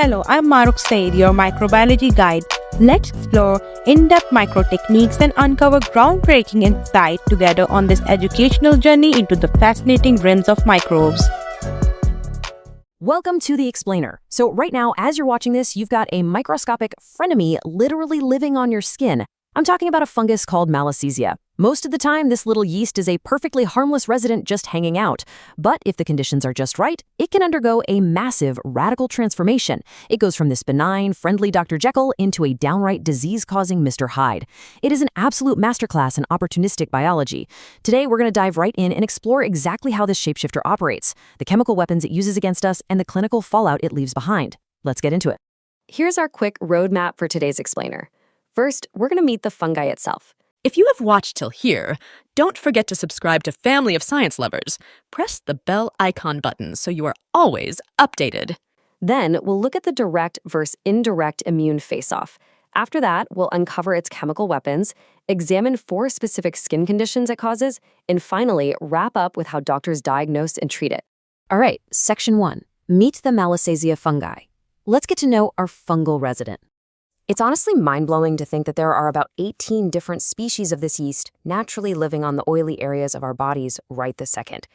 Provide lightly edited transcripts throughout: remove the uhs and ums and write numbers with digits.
Hello, I'm Maruk Said, your microbiology guide. Let's explore in-depth micro techniques and uncover groundbreaking insight together on this educational journey into the fascinating realms of microbes. Welcome to The Explainer. So right now, as you're watching this, you've got a microscopic frenemy literally living on your skin. I'm talking about a fungus called Malassezia. Most of the time, this little yeast is a perfectly harmless resident just hanging out. But if the conditions are just right, it can undergo a massive, radical transformation. It goes from this benign, friendly Dr. Jekyll into a downright disease-causing Mr. Hyde. It is an absolute masterclass in opportunistic biology. Today, we're going to dive right in and explore exactly how this shapeshifter operates, the chemical weapons it uses against us, and the clinical fallout it leaves behind. Let's get into it. Here's our quick roadmap for today's explainer. First, we're going to meet the fungi itself. If you have watched till here, don't forget to subscribe to Family of Science Lovers. Press the bell icon button so you are always updated. Then, we'll look at the direct versus indirect immune face-off. After that, we'll uncover its chemical weapons, examine 4 specific skin conditions it causes, and finally, wrap up with how doctors diagnose and treat it. All right, Section 1. Meet the Malassezia fungi. Let's get to know our fungal resident. It's honestly mind-blowing to think that there are about 18 different species of this yeast naturally living on the oily areas of our bodies right this second.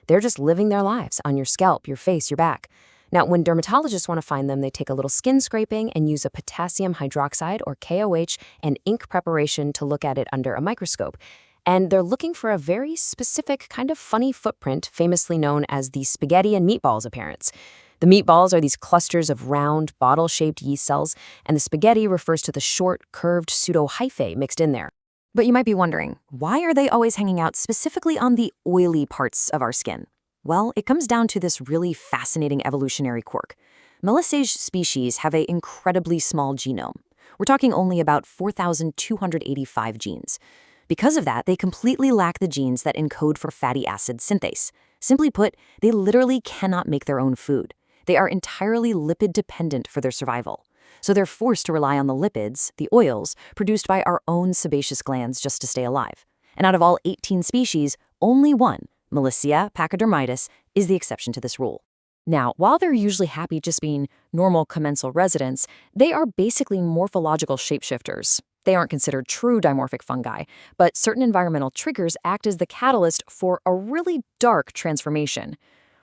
They're just living their lives on your scalp, your face, your back. Now, when dermatologists want to find them, they take a little skin scraping and use a potassium hydroxide, or KOH, and ink preparation to look at it under a microscope. And they're looking for a very specific kind of funny footprint, famously known as the spaghetti and meatballs appearance. The meatballs are these clusters of round, bottle-shaped yeast cells, and the spaghetti refers to the short, curved pseudo-hyphae mixed in there. But you might be wondering, why are they always hanging out specifically on the oily parts of our skin? Well, it comes down to this really fascinating evolutionary quirk. Malassezia species have an incredibly small genome. We're talking only about 4,285 genes. Because of that, they completely lack the genes that encode for fatty acid synthase. Simply put, they literally cannot make their own food. They are entirely lipid-dependent for their survival. So they're forced to rely on the lipids, the oils, produced by our own sebaceous glands just to stay alive. And out of all 18 species, only one, Malassezia pachydermitis, is the exception to this rule. Now, while they're usually happy just being normal commensal residents, they are basically morphological shapeshifters. They aren't considered true dimorphic fungi, but certain environmental triggers act as the catalyst for a really dark transformation.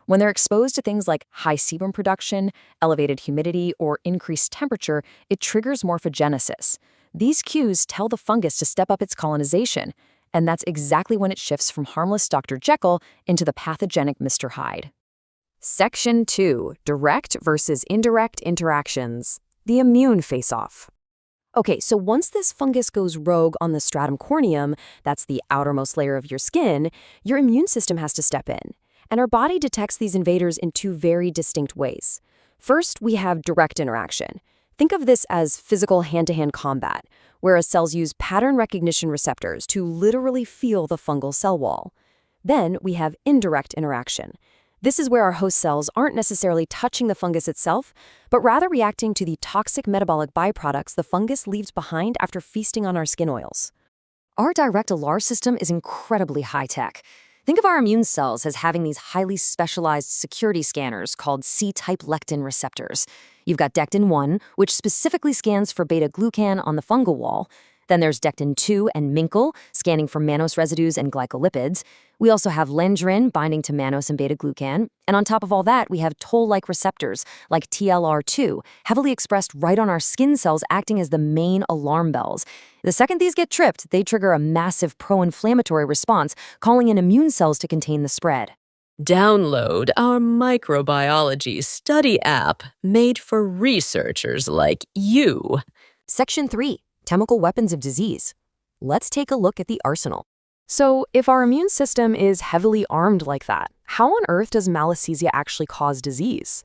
When they're exposed to things like high sebum production, elevated humidity, or increased temperature, it triggers morphogenesis. These cues tell the fungus to step up its colonization, and that's exactly when it shifts from harmless Dr. Jekyll into the pathogenic Mr. Hyde. Section 2. Direct versus indirect interactions. The immune face-off. Okay, so once this fungus goes rogue on the stratum corneum, that's the outermost layer of your skin, your immune system has to step in. And our body detects these invaders in 2 very distinct ways. First, we have direct interaction. Think of this as physical hand-to-hand combat, where cells use pattern recognition receptors to literally feel the fungal cell wall. Then we have indirect interaction. This is where our host cells aren't necessarily touching the fungus itself, but rather reacting to the toxic metabolic byproducts the fungus leaves behind after feasting on our skin oils. Our direct alar system is incredibly high-tech. Think of our immune cells as having these highly specialized security scanners called C-type lectin receptors. You've got dectin-1, which specifically scans for beta-glucan on the fungal wall. Then there's dectin-2 and MPhil, scanning for mannose residues and glycolipids. We also have lendrin, binding to mannose and beta-glucan. And on top of all that, we have toll-like receptors, like TLR2, heavily expressed right on our skin cells, acting as the main alarm bells. The second these get tripped, they trigger a massive pro-inflammatory response, calling in immune cells to contain the spread. Download our Microbiology study app made for researchers like you. Section 3. Chemical weapons of disease. Let's take a look at the arsenal. So, if our immune system is heavily armed like that, how on earth does Malassezia actually cause disease?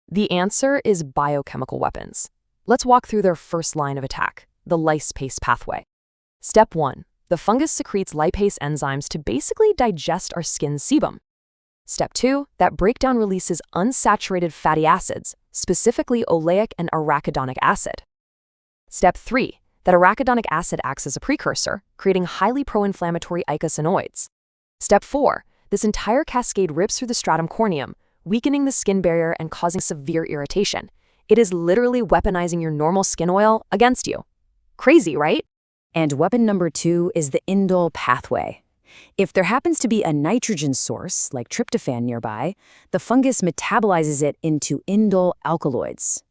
The answer is biochemical weapons. Let's walk through their first line of attack, the lipase pathway. Step 1. The fungus secretes lipase enzymes to basically digest our skin's sebum. Step 2. That breakdown releases unsaturated fatty acids, specifically oleic and arachidonic acid. Step 3. That arachidonic acid acts as a precursor, creating highly pro-inflammatory icosanoids. Step 4. This entire cascade rips through the stratum corneum, weakening the skin barrier and causing severe irritation. It is literally weaponizing your normal skin oil against you. Crazy, right? And weapon number 2 is the indole pathway. If there happens to be a nitrogen source, like tryptophan nearby, the fungus metabolizes it into indole alkaloids.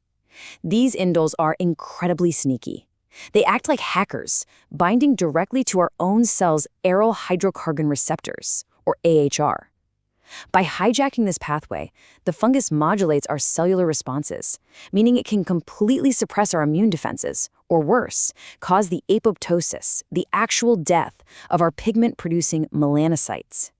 These indoles are incredibly sneaky. They act like hackers, binding directly to our own cells' aryl hydrocarbon receptors, or AHR. By hijacking this pathway, the fungus modulates our cellular responses, meaning it can completely suppress our immune defenses, or worse, cause the apoptosis, the actual death of our pigment-producing melanocytes.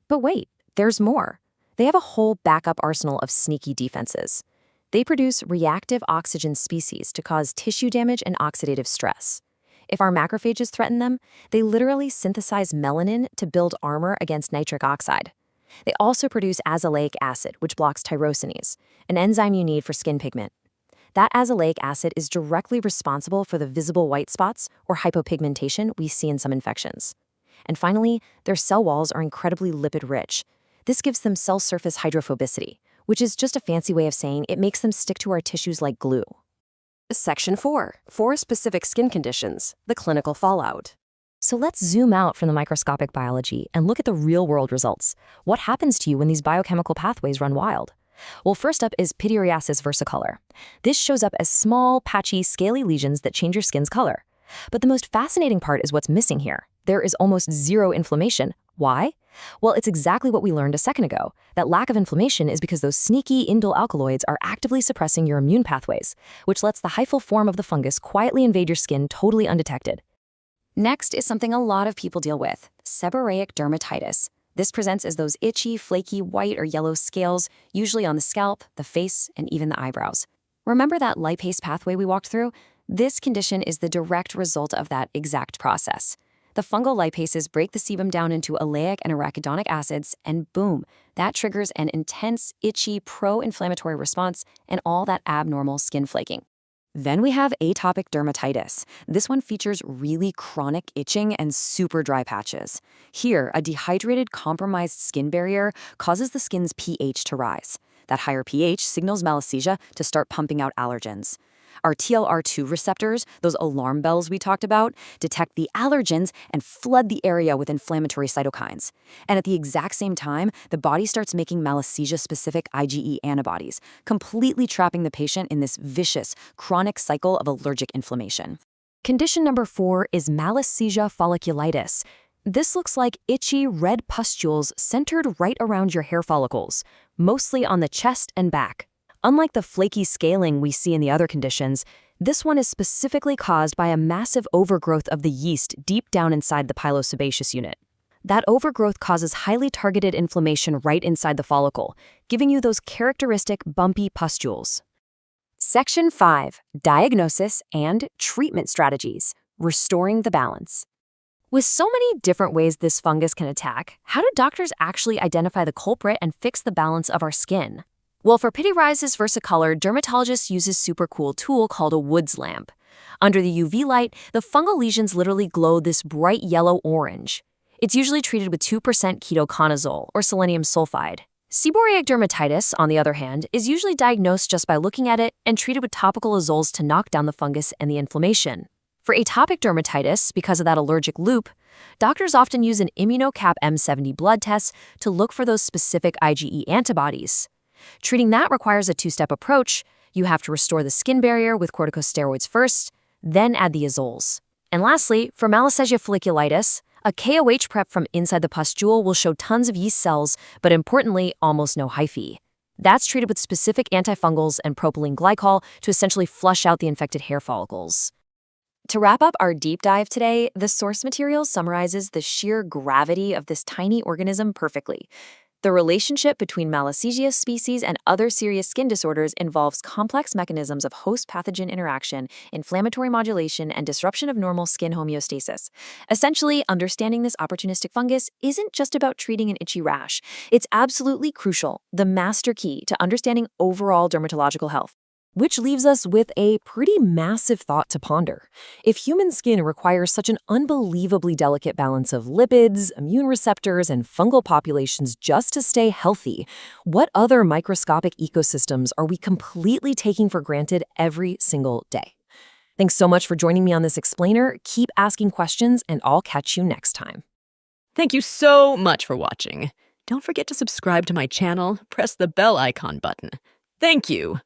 But wait, there's more. They have a whole backup arsenal of sneaky defenses. They produce reactive oxygen species to cause tissue damage and oxidative stress. If our macrophages threaten them, they literally synthesize melanin to build armor against nitric oxide. They also produce azelaic acid, which blocks tyrosinase, an enzyme you need for skin pigment. That azelaic acid is directly responsible for the visible white spots or hypopigmentation we see in some infections. And finally, their cell walls are incredibly lipid-rich. This gives them cell surface hydrophobicity, which is just a fancy way of saying it makes them stick to our tissues like glue. Section 4. 4 specific skin conditions, the clinical fallout. So let's zoom out from the microscopic biology and look at the real-world results. What happens to you when these biochemical pathways run wild? Well, first up is Pityriasis versicolor. This shows up as small, patchy, scaly lesions that change your skin's color. But the most fascinating part is what's missing here. There is almost zero inflammation. Why? Well, it's exactly what we learned a second ago. That lack of inflammation is because those sneaky indole alkaloids are actively suppressing your immune pathways, which lets the hyphal form of the fungus quietly invade your skin totally undetected. Next is something a lot of people deal with, seborrheic dermatitis. This presents as those itchy, flaky white or yellow scales, usually on the scalp, the face, and even the eyebrows. Remember that lipase pathway we walked through? This condition is the direct result of that exact process. The fungal lipases break the sebum down into oleic and arachidonic acids, and boom, that triggers an intense, itchy, pro-inflammatory response and all that abnormal skin flaking. Then we have atopic dermatitis. This one features really chronic itching and super dry patches. Here, a dehydrated, compromised skin barrier causes the skin's pH to rise. That higher pH signals Malassezia to start pumping out allergens. Our TLR2 receptors, those alarm bells we talked about, detect the allergens and flood the area with inflammatory cytokines. And at the exact same time, the body starts making Malassezia-specific IgE antibodies, completely trapping the patient in this vicious, chronic cycle of allergic inflammation. Condition number 4 is Malassezia folliculitis. This looks like itchy red pustules centered right around your hair follicles, mostly on the chest and back. Unlike the flaky scaling we see in the other conditions, this one is specifically caused by a massive overgrowth of the yeast deep down inside the pilosebaceous unit. That overgrowth causes highly targeted inflammation right inside the follicle, giving you those characteristic bumpy pustules. Section 5. Diagnosis and treatment strategies. Restoring the balance. With so many different ways this fungus can attack, how do doctors actually identify the culprit and fix the balance of our skin? Well, for Pityriasis versicolor, dermatologists use a super cool tool called a Woods lamp. Under the UV light, the fungal lesions literally glow this bright yellow-orange. It's usually treated with 2% ketoconazole or selenium sulfide. Seborrheic dermatitis, on the other hand, is usually diagnosed just by looking at it and treated with topical azoles to knock down the fungus and the inflammation. For atopic dermatitis, because of that allergic loop, doctors often use an immunocap M70 blood test to look for those specific IgE antibodies. Treating that requires a two-step approach. You have to restore the skin barrier with corticosteroids first, then add the azoles. And lastly, for Malassezia folliculitis, a KOH prep from inside the pustule will show tons of yeast cells, but importantly, almost no hyphae. That's treated with specific antifungals and propylene glycol to essentially flush out the infected hair follicles. To wrap up our deep dive today, the source material summarizes the sheer gravity of this tiny organism perfectly. The relationship between Malassezia species and other serious skin disorders involves complex mechanisms of host-pathogen interaction, inflammatory modulation, and disruption of normal skin homeostasis. Essentially, understanding this opportunistic fungus isn't just about treating an itchy rash. It's absolutely crucial, the master key to understanding overall dermatological health. Which leaves us with a pretty massive thought to ponder. If human skin requires such an unbelievably delicate balance of lipids, immune receptors, and fungal populations just to stay healthy, what other microscopic ecosystems are we completely taking for granted every single day? Thanks so much for joining me on this explainer. Keep asking questions, and I'll catch you next time. Thank you so much for watching. Don't forget to subscribe to my channel, press the bell icon button. Thank you.